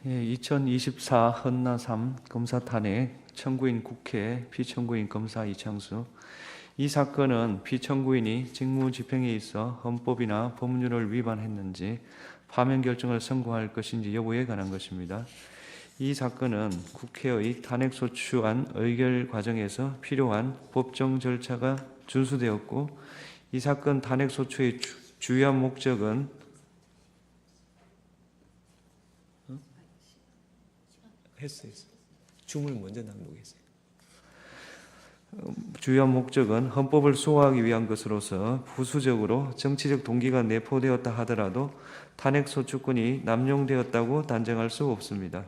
2024 헌나 3 검사 탄핵, 청구인 국회, 피청구인 검사 이창수. 이 사건은 피청구인이 직무집행에 있어 헌법이나 법률을 위반했는지 파면 결정을 선고할 것인지 여부에 관한 것입니다. 이 사건은 국회의 탄핵소추안 의결 과정에서 필요한 법정 절차가 준수되었고, 이 사건 탄핵소추의 주요한 목적은 주문을 먼저 낭독했어요. 주요한 목적은 헌법을 수호하기 위한 것으로서 부수적으로 정치적 동기가 내포되었다 하더라도 탄핵소추권이 남용되었다고 단정할 수 없습니다.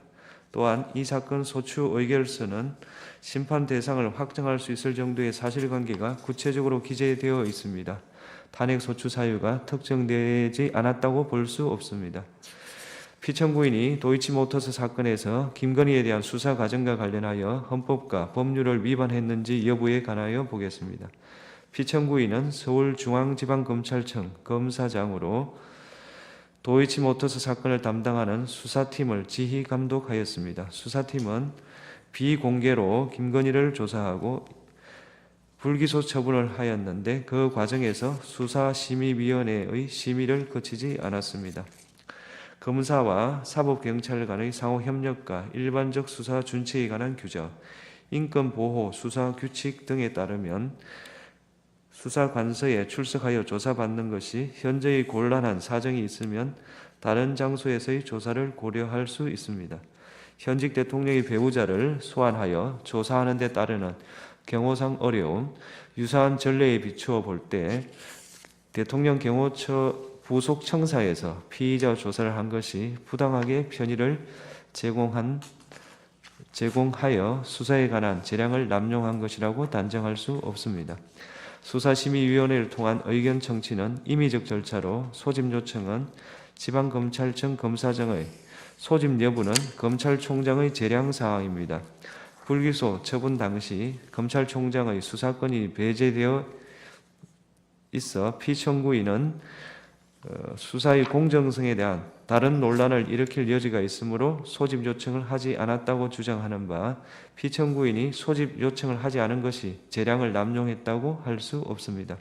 또한 이 사건 소추 의결서는 심판 대상을 확정할 수 있을 정도의 사실관계가 구체적으로 기재되어 있습니다. 탄핵소추 사유가 특정되지 않았다고 볼 수 없습니다. 피청구인이 도이치모터스 사건에서 김건희에 대한 수사 과정과 관련하여 헌법과 법률을 위반했는지 여부에 관하여 보겠습니다. 피청구인은 서울중앙지방검찰청 검사장으로 도이치모터스 사건을 담당하는 수사팀을 지휘 감독하였습니다. 수사팀은 비공개로 김건희를 조사하고 불기소 처분을 하였는데, 그 과정에서 수사심의위원회의 심의를 거치지 않았습니다. 검사와 사법경찰 간의 상호 협력과 일반적 수사 준칙에 관한 규정, 인권보호 수사 규칙 등에 따르면 수사관서에 출석하여 조사받는 것이 현재의 곤란한 사정이 있으면 다른 장소에서의 조사를 고려할 수 있습니다. 현직 대통령의 배우자를 소환하여 조사하는 데 따르는 경호상 어려움, 유사한 전례에 비추어 볼 때 대통령 경호처 부속 청사에서 피의자 조사를 한 것이 부당하게 편의를 제공하여 수사에 관한 재량을 남용한 것이라고 단정할 수 없습니다. 수사심의위원회를 통한 의견 청취는 임의적 절차로, 소집 요청은 지방검찰청 검사장의, 소집 여부는 검찰총장의 재량 사항입니다. 불기소 처분 당시 검찰총장의 수사권이 배제되어 있어 피청구인은 수사의 공정성에 대한 다른 논란을 일으킬 여지가 있으므로 소집 요청을 하지 않았다고 주장하는 바, 피청구인이 소집 요청을 하지 않은 것이 재량을 남용했다고 할 수 없습니다.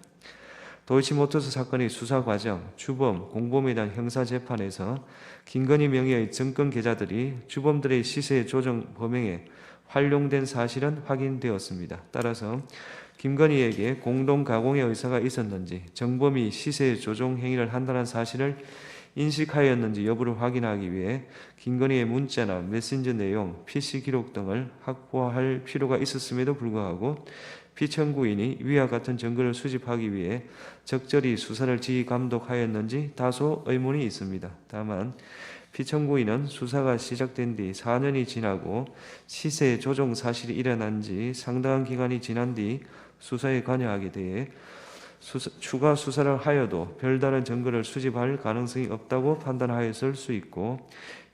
도이치모터스 사건의 수사 과정, 주범, 공범에 대한 형사재판에서 김건희 명의의 정권 계좌들이 주범들의 시세 조정 범행에 활용된 사실은 확인되었습니다. 따라서 김건희에게 공동 가공의 의사가 있었는지, 정범이 시세 조종 행위를 한다는 사실을 인식하였는지 여부를 확인하기 위해 김건희의 문자나 메신저 내용, PC 기록 등을 확보할 필요가 있었음에도 불구하고 피청구인이 위와 같은 증거를 수집하기 위해 적절히 수사를 지휘 감독하였는지 다소 의문이 있습니다. 다만 피청구인은 수사가 시작된 뒤 4년이 지나고 시세 조정 사실이 일어난 지 상당한 기간이 지난 뒤 수사에 관여하게 돼 추가 수사를 하여도 별다른 증거를 수집할 가능성이 없다고 판단하였을 수 있고,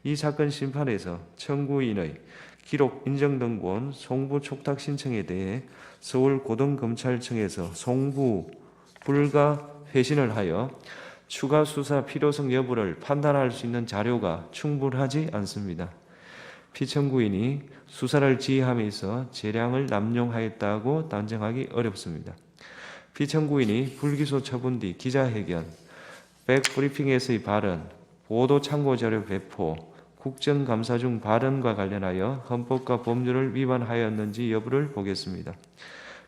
이 사건 심판에서 청구인의 기록 인정등본 송부 촉탁 신청에 대해 서울고등검찰청에서 송부 불가 회신을 하여 추가 수사 필요성 여부를 판단할 수 있는 자료가 충분하지 않습니다. 피청구인이 수사를 지휘하면서 재량을 남용하였다고 단정하기 어렵습니다. 피청구인이 불기소 처분 뒤 기자회견, 백브리핑에서의 발언, 보도 참고 자료 배포, 국정감사 중 발언과 관련하여 헌법과 법률을 위반하였는지 여부를 보겠습니다.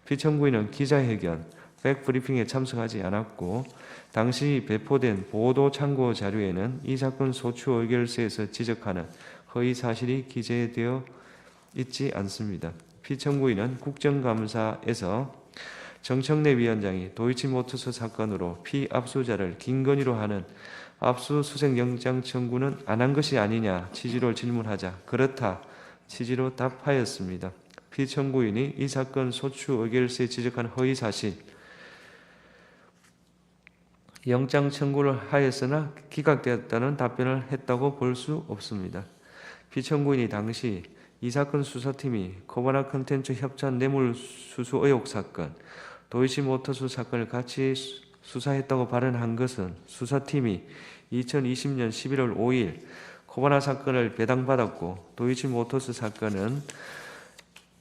피청구인은 기자회견, 백브리핑에 참석하지 않았고, 당시 배포된 보도 참고 자료에는 이 사건 소추 의결서에서 지적하는 허위 사실이 기재되어 있지 않습니다. 피청구인은 국정감사에서 정청래 위원장이 도이치모터스 사건으로 피압수자를 김건희로 하는 압수수색 영장 청구는 안 한 것이 아니냐 취지로 질문하자 그렇다 취지로 답하였습니다. 피청구인이 이 사건 소추 의결서에 지적한 허위 사실, 영장 청구를 하였으나 기각되었다는 답변을 했다고 볼 수 없습니다. 피청구인이 당시 이 사건 수사팀이 코바나 컨텐츠 협찬 뇌물수수 의혹 사건, 도이치모터스 사건을 같이 수사했다고 발언한 것은 수사팀이 2020년 11월 5일 코바나 사건을 배당받았고 도이치모터스 사건은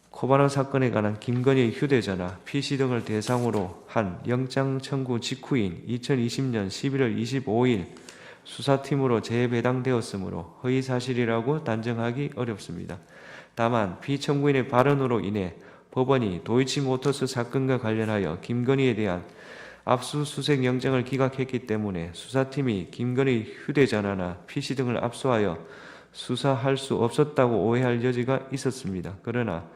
코바나 사건에 관한 김건희의 휴대전화, PC 등을 대상으로 한 영장 청구 직후인 2020년 11월 25일 수사팀으로 재배당되었으므로 허위사실이라고 단정하기 어렵습니다. 다만 피청구인의 발언으로 인해 법원이 도이치모터스 사건과 관련하여 김건희에 대한 압수수색 영장을 기각했기 때문에 수사팀이 김건희 휴대전화나 PC 등을 압수하여 수사할 수 없었다고 오해할 여지가 있었습니다. 그러나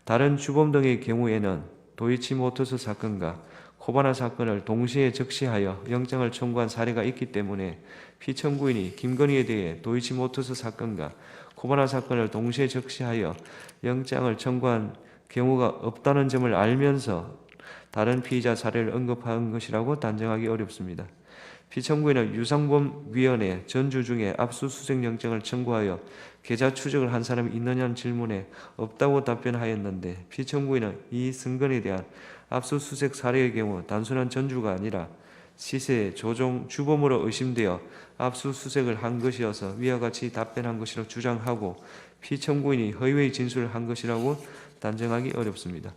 다른 주범 등의 경우에는 도이치모터스 사건과 코바나 사건을 동시에 적시하여 영장을 청구한 사례가 있기 때문에 피청구인이 김건희에 대해 도이치모터스 사건과 코바나 사건을 동시에 적시하여 영장을 청구한 경우가 없다는 점을 알면서 다른 피의자 사례를 언급한 것이라고 단정하기 어렵습니다. 피청구인은 유상범위원회 전주 중에 압수수색 영장을 청구하여 계좌 추적을 한 사람이 있느냐는 질문에 없다고 답변하였는데 피청구인은 이 승건에 대한 압수수색 사례의 경우 단순한 전주가 아니라 시세 조종 주범으로 의심되어 압수수색을 한 것이어서 위와 같이 답변한 것이라고 주장하고 피청구인이 허위의 진술을 한 것이라고 단정하기 어렵습니다.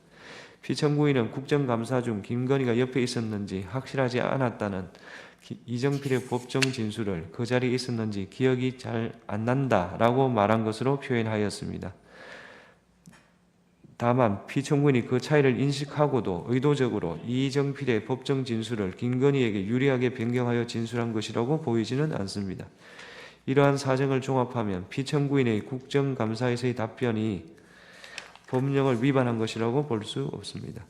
피청구인은 국정감사 중 김건희가 옆에 있었는지 확실하지 않았다는 이정필의 법정 진술을 그 자리에 있었는지 기억이 잘 안 난다라고 말한 것으로 표현하였습니다. 다만 피청구인이 그 차이를 인식하고도 의도적으로 이정필의 법정 진술을 김건희에게 유리하게 변경하여 진술한 것이라고 보이지는 않습니다. 이러한 사정을 종합하면 피청구인의 국정감사에서의 답변이 법령을 위반한 것이라고 볼 수 없습니다.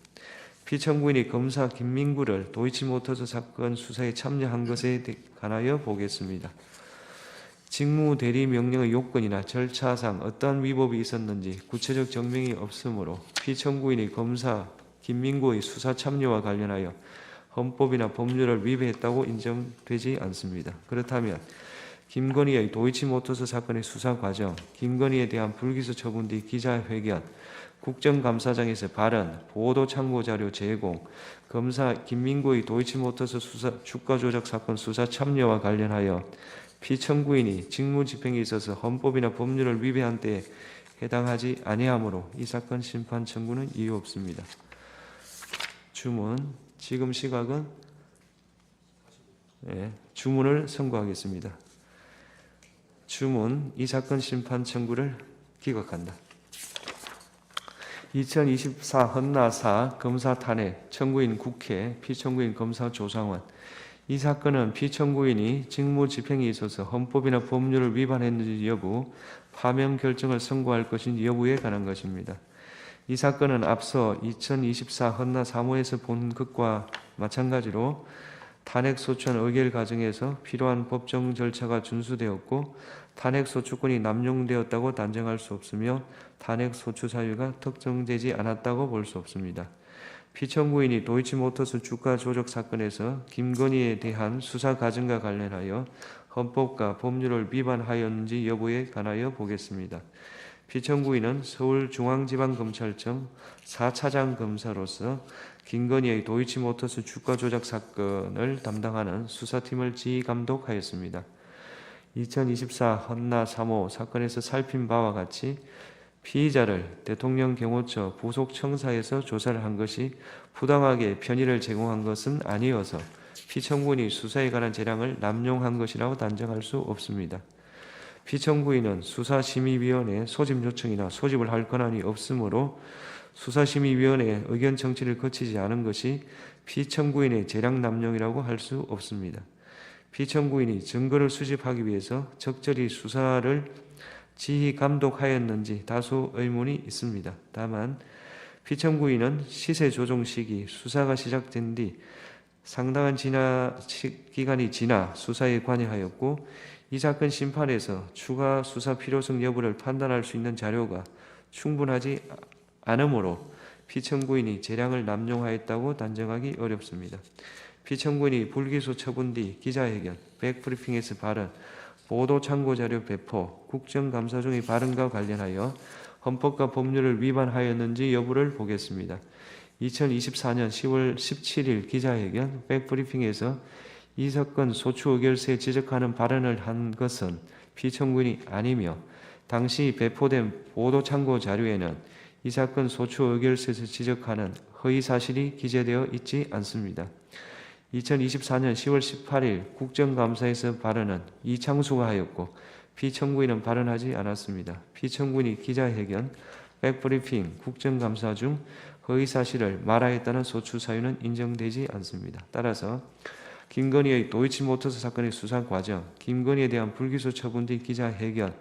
피청구인이 검사 김민구를 도이치모터스 사건 수사에 참여한 것에 관하여 보겠습니다. 직무대리명령의 요건이나 절차상 어떠한 위법이 있었는지 구체적 증명이 없으므로 피청구인이 검사 김민구의 수사 참여와 관련하여 헌법이나 법률을 위배했다고 인정되지 않습니다. 그렇다면 김건희의 도이치모터스 사건의 수사 과정, 김건희에 대한 불기소 처분 뒤 기자회견, 국정감사장에서 발언, 보도 참고 자료 제공, 검사 김민구의 도이치모터스 수사 주가 조작 사건 수사 참여와 관련하여 피청구인이 직무집행에 있어서 헌법이나 법률을 위배한 때에 해당하지 아니하므로 이 사건 심판 청구는 이유 없습니다. 주문, 지금 시각은 주문을 선고하겠습니다. 주문, 이 사건 심판 청구를 기각한다. 2024 헌나사 검사 탄핵, 청구인 국회, 피청구인 검사 조상원. 이 사건은 피청구인이 직무집행에 있어서 헌법이나 법률을 위반했는지 여부, 파면 결정을 선고할 것인지 여부에 관한 것입니다. 이 사건은 앞서 2024 헌나 사무에서 본 것과 마찬가지로 탄핵소추안 의결 과정에서 필요한 법정 절차가 준수되었고 탄핵소추권이 남용되었다고 단정할 수 없으며 탄핵소추 사유가 특정되지 않았다고 볼 수 없습니다. 피청구인이 도이치모터스 주가 조작 사건에서 김건희에 대한 수사 과정과 관련하여 헌법과 법률을 위반하였는지 여부에 관하여 보겠습니다. 피청구인은 서울중앙지방검찰청 4차장 검사로서 김건희의 도이치모터스 주가 조작 사건을 담당하는 수사팀을 지감독하였습니다. 2024 헌나 3호 사건에서 살핀 바와 같이 피의자를 대통령 경호처 부속 청사에서 조사를 한 것이 부당하게 편의를 제공한 것은 아니어서 피청구인이 수사에 관한 재량을 남용한 것이라고 단정할 수 없습니다. 피청구인은 수사심의위원회 소집 요청이나 소집을 할 권한이 없으므로 수사심의위원회의 의견 청취를 거치지 않은 것이 피청구인의 재량 남용이라고 할 수 없습니다. 피청구인이 증거를 수집하기 위해서 적절히 수사를 지휘 감독하였는지 다소 의문이 있습니다. 다만 피청구인은 시세 조정 시기 수사가 시작된 뒤 상당한 기간이 지나 수사에 관여하였고 이 사건 심판에서 추가 수사 필요성 여부를 판단할 수 있는 자료가 충분하지 않으므로 피청구인이 재량을 남용하였다고 단정하기 어렵습니다. 피청구인이 불기소 처분 뒤 기자회견, 백브리핑에서 발언, 보도 참고 자료 배포, 국정감사 중의 발언과 관련하여 헌법과 법률을 위반하였는지 여부를 보겠습니다. 2024년 10월 17일 기자회견, 백브리핑에서 이 사건 소추 의결서에 지적하는 발언을 한 것은 피청구인이 아니며 당시 배포된 보도 참고 자료에는 이 사건 소추 의결서에서 지적하는 허위 사실이 기재되어 있지 않습니다. 2024년 10월 18일 국정감사에서 발언은 이창수가 하였고 피청구인은 발언하지 않았습니다. 피청구인이 기자회견, 백브리핑, 국정감사 중 허위사실을 말하였다는 소추 사유는 인정되지 않습니다. 따라서 김건희의 도이치모터스 사건의 수사 과정, 김건희에 대한 불기소 처분 뒤 기자회견,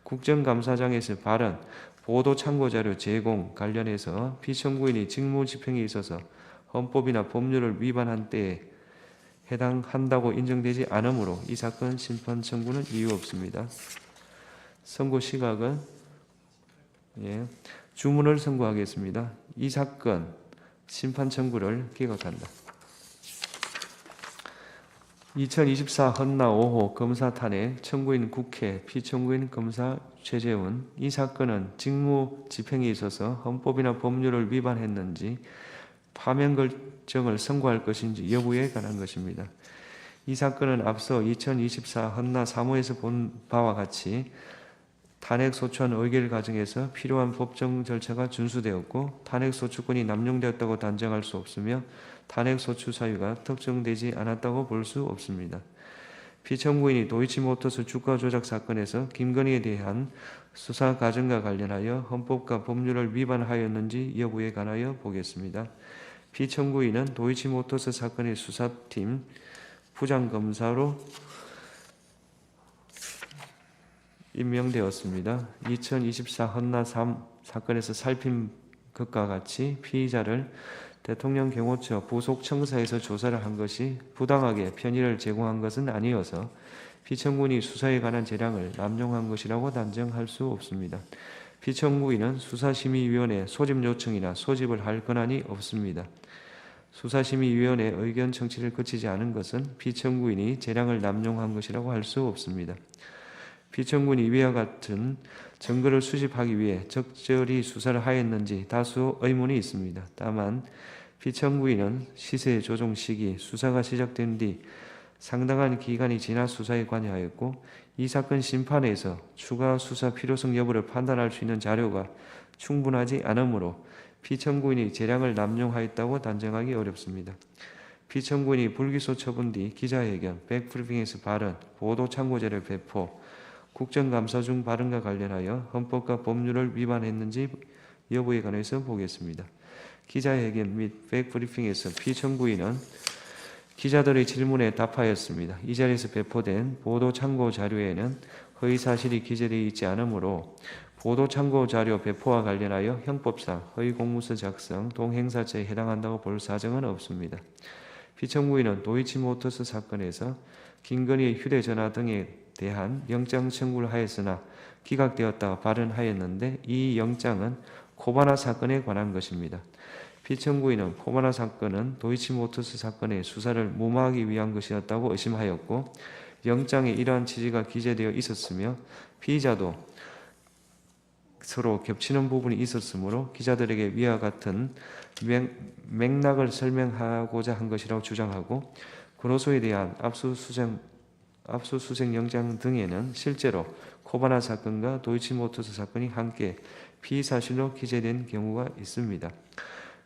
국정감사장에서 발언, 보도 참고자료 제공 관련해서 피청구인이 직무집행에 있어서 헌법이나 법률을 위반한 때에 해당한다고 인정되지 않으므로 이 사건 심판 청구는 이유 없습니다. 선고 시각은 주문을 선고하겠습니다. 이 사건 심판 청구를 기각한다. 2024 헌나 5호 검사 탄핵 청구인 국회 피청구인 검사 최재훈 이 사건은 직무 집행에 있어서 헌법이나 법률을 위반했는지 파면 결정을 선고할 것인지 여부에 관한 것입니다. 이 사건은 앞서 2024 헌나 3호에서 본 바와 같이 탄핵소추안 의결 과정에서 필요한 법정 절차가 준수되었고 탄핵소추권이 남용되었다고 단정할 수 없으며 탄핵소추 사유가 특정되지 않았다고 볼 수 없습니다. 피청구인이 도이치모터스 주가 조작 사건에서 김건희에 대한 수사 과정과 관련하여 헌법과 법률을 위반하였는지 여부에 관하여 보겠습니다. 피청구인은 도이치모터스 사건의 수사팀 부장검사로 임명되었습니다. 2024 헌나 3 사건에서 살핀 것과 같이 피의자를 대통령 경호처 부속 청사에서 조사를 한 것이 부당하게 편의를 제공한 것은 아니어서 피청구인이 수사에 관한 재량을 남용한 것이라고 단정할 수 없습니다. 피청구인은 수사심의위원회 소집 요청이나 소집을 할 권한이 없습니다. 수사심의위원회 의견 청취를 거치지 않은 것은 피청구인이 재량을 남용한 것이라고 할 수 없습니다. 피청구인이 이와 같은 증거를 수집하기 위해 적절히 수사를 하였는지 다수 의문이 있습니다. 다만 피청구인은 시세 조정 시기 수사가 시작된 뒤 상당한 기간이 지나 수사에 관여하였고 이 사건 심판에서 추가 수사 필요성 여부를 판단할 수 있는 자료가 충분하지 않으므로 피청구인이 재량을 남용하였다고 단정하기 어렵습니다. 피청구인이 불기소 처분 뒤 기자회견, 백브리핑에서 발언, 보도 참고자료 배포, 국정감사 중 발언과 관련하여 헌법과 법률을 위반했는지 여부에 관해서 보겠습니다. 기자회견 및 백브리핑에서 피청구인은 기자들의 질문에 답하였습니다. 이 자리에서 배포된 보도 참고 자료에는 허위 사실이 기재되어 있지 않으므로 보도 참고 자료 배포와 관련하여 형법상 허위 공문서 작성, 동행사죄에 해당한다고 볼 사정은 없습니다. 피청구인은 도이치모터스 사건에서 김건희의 휴대전화 등에 대한 영장 청구를 하였으나 기각되었다고 발언하였는데 이 영장은 코바나 사건에 관한 것입니다. 피청구인은 코바나 사건은 도이치모터스 사건의 수사를 무마하기 위한 것이었다고 의심하였고 영장에 이러한 취지가 기재되어 있었으며 피의자도 서로 겹치는 부분이 있었으므로 기자들에게 위와 같은 맥락을 설명하고자 한 것이라고 주장하고 근호소에 대한 압수수색 영장 등에는 실제로 코바나 사건과 도이치모터스 사건이 함께 피의사실로 기재된 경우가 있습니다.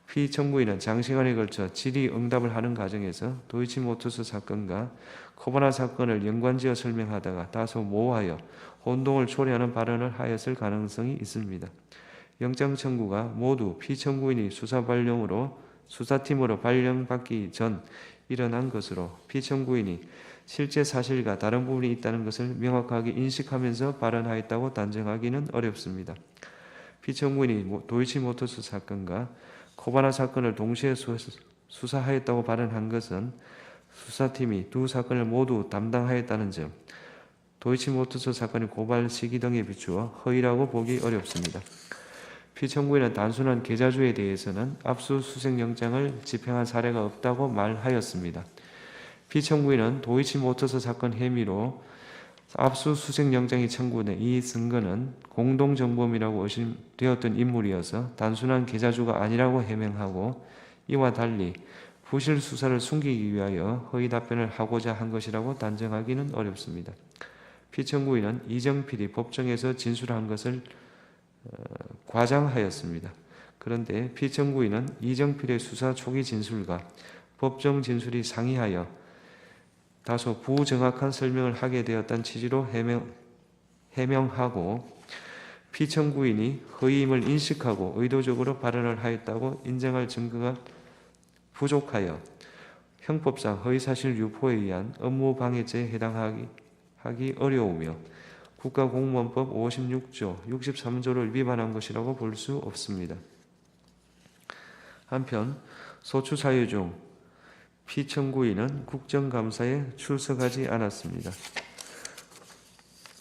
피청구인은 장시간에 걸쳐 질의응답을 하는 과정에서 도이치모터스 사건과 코바나 사건을 연관지어 설명하다가 다소 모호하여 혼동을 초래하는 발언을 하였을 가능성이 있습니다. 영장 청구가 모두 피청구인이 수사팀으로 발령받기 전 일어난 것으로 피청구인이 실제 사실과 다른 부분이 있다는 것을 명확하게 인식하면서 발언하였다고 단정하기는 어렵습니다. 피청구인이 도이치모터스 사건과 코바나 사건을 동시에 수사하였다고 발언한 것은 수사팀이 두 사건을 모두 담당하였다는 점, 도이치모터스 사건의 고발 시기 등에 비추어 허위라고 보기 어렵습니다. 피청구인은 단순한 계좌주에 대해서는 압수수색 영장을 집행한 사례가 없다고 말하였습니다. 피청구인은 도이치모터스 사건 혐의로 압수수색 영장이 청구된 이 증거는 공동정범이라고 의심되었던 인물이어서 단순한 계좌주가 아니라고 해명하고 이와 달리 부실 수사를 숨기기 위하여 허위 답변을 하고자 한 것이라고 단정하기는 어렵습니다. 피청구인은 이정필이 법정에서 진술한 것을 과장하였습니다. 그런데 피청구인은 이정필의 수사 초기 진술과 법정 진술이 상이하여 다소 부정확한 설명을 하게 되었다는 취지로 해명하고 피청구인이 허위임을 인식하고 의도적으로 발언을 하였다고 인정할 증거가 부족하여 형법상 허위사실 유포에 의한 업무방해죄에 해당하기 어려우며 국가공무원법 56조, 63조를 위반한 것이라고 볼 수 없습니다. 한편 소추 사유 중 피청구인은 국정감사에 출석하지 않았습니다.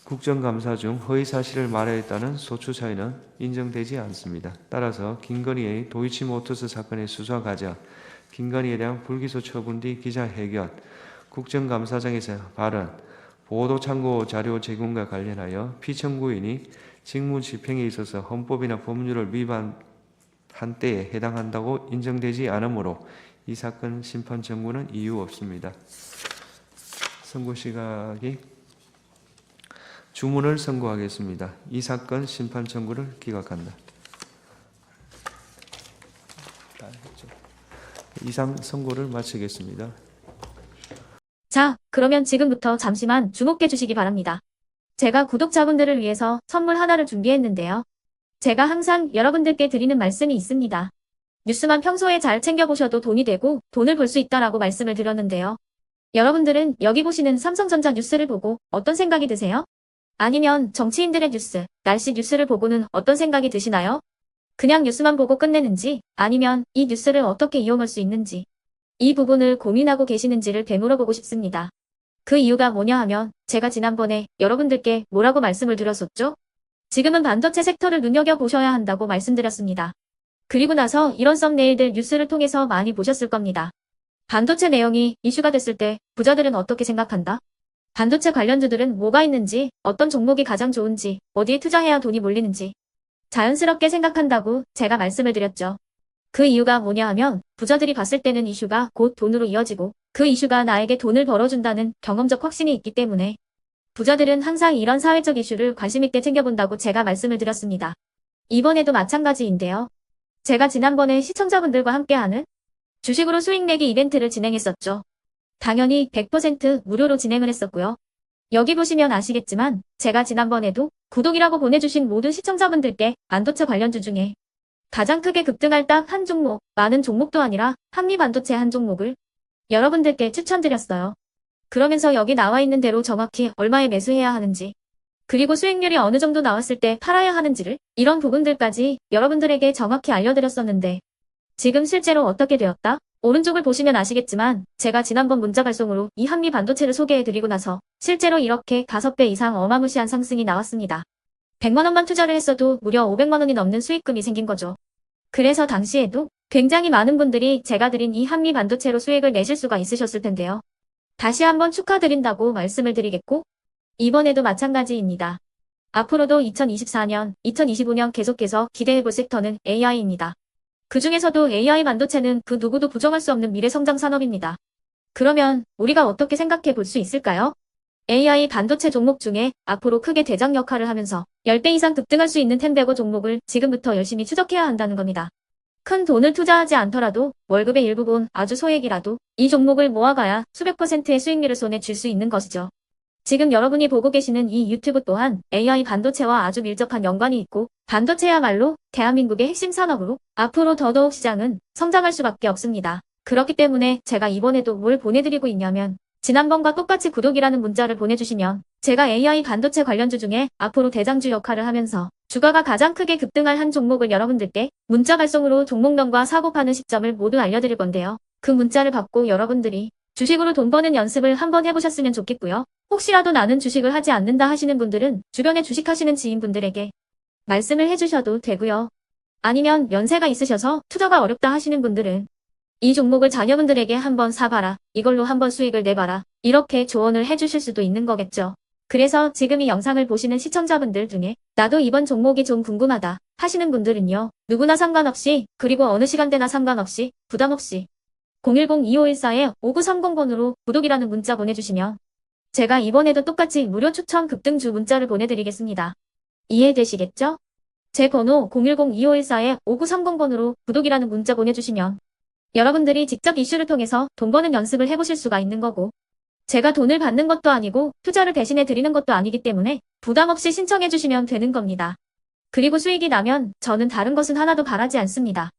국정감사 중 허위사실을 말하였다는 소추 사유는 인정되지 않습니다. 따라서 김건희의 도이치모터스 사건의 수사 과정, 김건희에 대한 불기소 처분 뒤 기자회견, 국정감사장에서 발언, 보도 참고 자료 제공과 관련하여 피청구인이 직무 집행에 있어서 헌법이나 법률을 위반한 때에 해당한다고 인정되지 않으므로 이 사건 심판 청구는 이유 없습니다. 선고 시각이 주문을 선고하겠습니다. 이 사건 심판 청구를 기각한다. 이상 선고를 마치겠습니다. 자, 그러면 지금부터 잠시만 주목해 주시기 바랍니다. 제가 구독자분들을 위해서 선물 하나를 준비했는데요. 제가 항상 여러분들께 드리는 말씀이 있습니다. 뉴스만 평소에 잘 챙겨보셔도 돈이 되고 돈을 벌 수 있다라고 말씀을 드렸는데요. 여러분들은 여기 보시는 삼성전자 뉴스를 보고 어떤 생각이 드세요? 아니면 정치인들의 뉴스, 날씨 뉴스를 보고는 어떤 생각이 드시나요? 그냥 뉴스만 보고 끝내는지 아니면 이 뉴스를 어떻게 이용할 수 있는지 이 부분을 고민하고 계시는지를 되물어보고 싶습니다. 그 이유가 뭐냐 하면 제가 지난번에 여러분들께 뭐라고 말씀을 드렸었죠? 지금은 반도체 섹터를 눈여겨보셔야 한다고 말씀드렸습니다. 그리고 나서 이런 썸네일들 뉴스를 통해서 많이 보셨을 겁니다. 반도체 내용이 이슈가 됐을 때 부자들은 어떻게 생각한다? 반도체 관련주들은 뭐가 있는지, 어떤 종목이 가장 좋은지, 어디에 투자해야 돈이 몰리는지 자연스럽게 생각한다고 제가 말씀을 드렸죠. 그 이유가 뭐냐 하면 부자들이 봤을 때는 이슈가 곧 돈으로 이어지고 그 이슈가 나에게 돈을 벌어준다는 경험적 확신이 있기 때문에 부자들은 항상 이런 사회적 이슈를 관심있게 챙겨본다고 제가 말씀을 드렸습니다. 이번에도 마찬가지인데요. 제가 지난번에 시청자분들과 함께하는 주식으로 수익 내기 이벤트를 진행했었죠. 당연히 100% 무료로 진행을 했었고요. 여기 보시면 아시겠지만 제가 지난번에도 구독이라고 보내주신 모든 시청자분들께 반도체 관련주 중에 가장 크게 급등할 딱 한 종목, 많은 종목도 아니라 한미반도체 한 종목을 여러분들께 추천드렸어요. 그러면서 여기 나와 있는 대로 정확히 얼마에 매수해야 하는지, 그리고 수익률이 어느 정도 나왔을 때 팔아야 하는지를 이런 부분들까지 여러분들에게 정확히 알려드렸었는데 지금 실제로 어떻게 되었다? 오른쪽을 보시면 아시겠지만 제가 지난번 문자 발송으로 이 한미반도체를 소개해드리고 나서 실제로 이렇게 5배 이상 어마무시한 상승이 나왔습니다. 100만 원만 투자를 했어도 무려 500만 원이 넘는 수익금이 생긴 거죠. 그래서 당시에도 굉장히 많은 분들이 제가 드린 이 한미반도체로 수익을 내실 수가 있으셨을 텐데요. 다시 한번 축하드린다고 말씀을 드리겠고 이번에도 마찬가지입니다. 앞으로도 2024년, 2025년 계속해서 기대해볼 섹터는 AI입니다. 그 중에서도 AI 반도체는 그 누구도 부정할 수 없는 미래성장 산업입니다. 그러면 우리가 어떻게 생각해 볼 수 있을까요? AI 반도체 종목 중에 앞으로 크게 대장 역할을 하면서 10배 이상 급등할 수 있는 텐베고 종목을 지금부터 열심히 추적해야 한다는 겁니다. 큰 돈을 투자하지 않더라도 월급의 일부분 아주 소액이라도 이 종목을 모아가야 수백 %의 수익률을 손에 쥘 수 있는 것이죠. 지금 여러분이 보고 계시는 이 유튜브 또한 AI 반도체와 아주 밀접한 연관이 있고 반도체야말로 대한민국의 핵심 산업으로 앞으로 더더욱 시장은 성장할 수밖에 없습니다. 그렇기 때문에 제가 이번에도 뭘 보내드리고 있냐면 지난번과 똑같이 구독이라는 문자를 보내주시면 제가 AI 반도체 관련주 중에 앞으로 대장주 역할을 하면서 주가가 가장 크게 급등할 한 종목을 여러분들께 문자 발송으로 종목명과 사고 파는 시점을 모두 알려드릴 건데요. 그 문자를 받고 여러분들이 주식으로 돈 버는 연습을 한번 해보셨으면 좋겠고요. 혹시라도 나는 주식을 하지 않는다 하시는 분들은 주변에 주식하시는 지인분들에게 말씀을 해주셔도 되고요. 아니면 연세가 있으셔서 투자가 어렵다 하시는 분들은 이 종목을 자녀분들에게 한번 사봐라. 이걸로 한번 수익을 내봐라. 이렇게 조언을 해주실 수도 있는 거겠죠. 그래서 지금 이 영상을 보시는 시청자분들 중에 나도 이번 종목이 좀 궁금하다 하시는 분들은요. 누구나 상관없이 그리고 어느 시간대나 상관없이 부담없이 010-2514-5930번으로 구독이라는 문자 보내주시면 제가 이번에도 똑같이 무료 추천 급등주 문자를 보내드리겠습니다. 이해되시겠죠? 제 번호 010-2514-5930번으로 구독이라는 문자 보내주시면 여러분들이 직접 이슈를 통해서 돈 버는 연습을 해보실 수가 있는 거고, 제가 돈을 받는 것도 아니고 투자를 대신해 드리는 것도 아니기 때문에 부담 없이 신청해 주시면 되는 겁니다. 그리고 수익이 나면 저는 다른 것은 하나도 바라지 않습니다.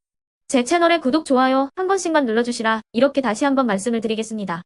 제 채널에 구독, 좋아요 한 번씩만 눌러주시라 이렇게 다시 한번 말씀을 드리겠습니다.